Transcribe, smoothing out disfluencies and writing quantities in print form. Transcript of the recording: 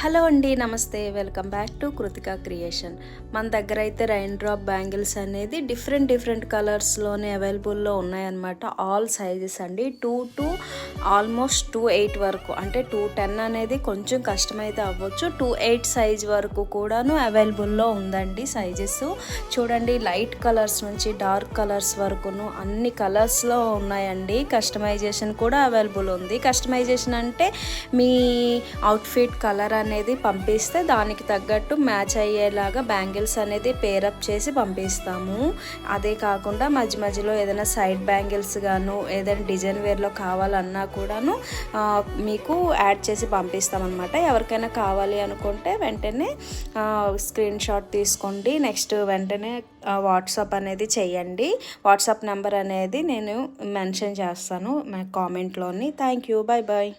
Hello అండి, నమస్తే. Welcome back to Krittika creation. మన దగ్గర అయితే రైన్ డ్రాప్ బ్యాంగిల్స్ అనేది డిఫరెంట్ కలర్స్లోనే అవైలబుల్లో ఉన్నాయన్నమాట. ఆల్ సైజెస్ అండి, 2 to ఆల్మోస్ట్ 2-8 వరకు. అంటే 2-10 అనేది కొంచెం కష్టమైతే అవ్వచ్చు, 2-8 సైజ్ వరకు కూడాను అవైలబుల్లో ఉందండి సైజెస్. చూడండి, లైట్ కలర్స్ నుంచి డార్క్ కలర్స్ వరకును అన్ని కలర్స్లో ఉన్నాయండి. కస్టమైజేషన్ కూడా అవైలబుల్ ఉంది. కస్టమైజేషన్ అంటే మీ అవుట్ఫిట్ కలర్ అనేది పంపిస్తే దానికి తగ్గట్టు మ్యాచ్ అయ్యేలాగా బ్యాంగిల్స్ అనేది పేరప్ చేసి పంపిస్తాము. అదే కాకుండా మధ్యలో ఏదైనా సైడ్ బ్యాంగిల్స్ గాను ఏదైనా డిజైన్ వేర్లో కావాలన్నా కూడాను మీకు యాడ్ చేసి పంపిస్తామన్నమాట. ఎవరికైనా కావాలి అనుకుంటే వెంటనే స్క్రీన్ షాట్ తీసుకోండి. నెక్స్ట్ వెంటనే వాట్సాప్ అనేది చేయండి. వాట్సాప్ నెంబర్ అనేది నేను మెన్షన్ చేస్తాను మా కామెంట్లోని. Thank you, bye.